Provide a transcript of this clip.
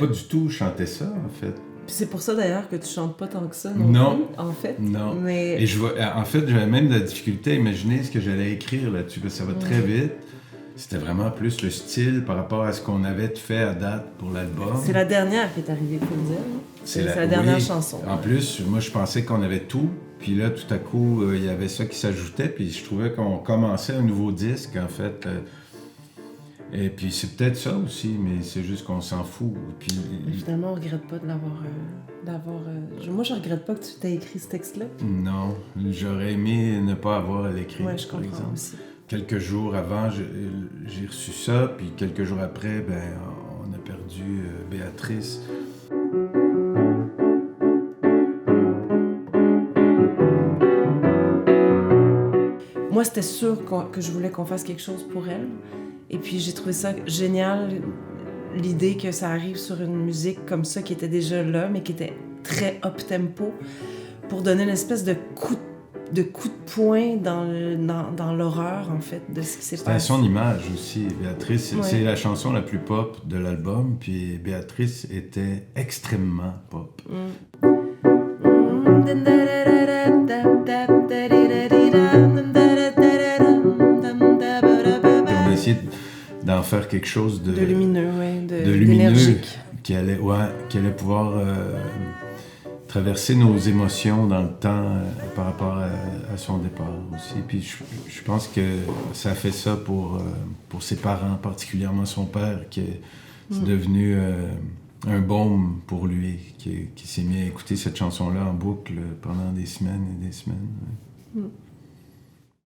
pas du tout chanter ça, en fait. Puis c'est pour ça d'ailleurs que tu chantes pas tant que ça non plus, en fait. Non. Mais... Et en fait, j'avais même de la difficulté à imaginer ce que j'allais écrire là-dessus, parce que ça va très vite. C'était vraiment plus le style par rapport à ce qu'on avait fait à date pour l'album. C'est la dernière qui est arrivée, faut le dire. C'est la dernière chanson. En plus, moi, je pensais qu'on avait tout. Puis là, tout à coup, il y avait ça qui s'ajoutait. Puis je trouvais qu'on commençait un nouveau disque, en fait. Et puis c'est peut-être ça aussi, mais c'est juste qu'on s'en fout. Puis... Finalement, on regrette pas de l'avoir... Moi, je regrette pas que tu t'aies écrit ce texte-là. Non, j'aurais aimé ne pas avoir à l'écrire, ouais, je comprends, par exemple. Aussi. Quelques jours avant, j'ai reçu ça, puis quelques jours après, on a perdu Béatrice. Moi, c'était sûr que je voulais qu'on fasse quelque chose pour elle. Et puis, j'ai trouvé ça génial, l'idée que ça arrive sur une musique comme ça, qui était déjà là, mais qui était très up-tempo, pour donner une espèce de coup de poing dans l'horreur, en fait, de ce qui s'est passé. C'est son image aussi, Béatrice. C'est la chanson la plus pop de l'album, puis Béatrice était extrêmement pop. On a essayé d'en faire quelque chose de lumineux, de lumineux, qui allait pouvoir traverser nos émotions dans le temps par rapport à son départ aussi. Puis je pense que ça a fait ça pour ses parents, particulièrement son père, qui est devenu un baume pour lui, qui s'est mis à écouter cette chanson-là en boucle pendant des semaines et des semaines.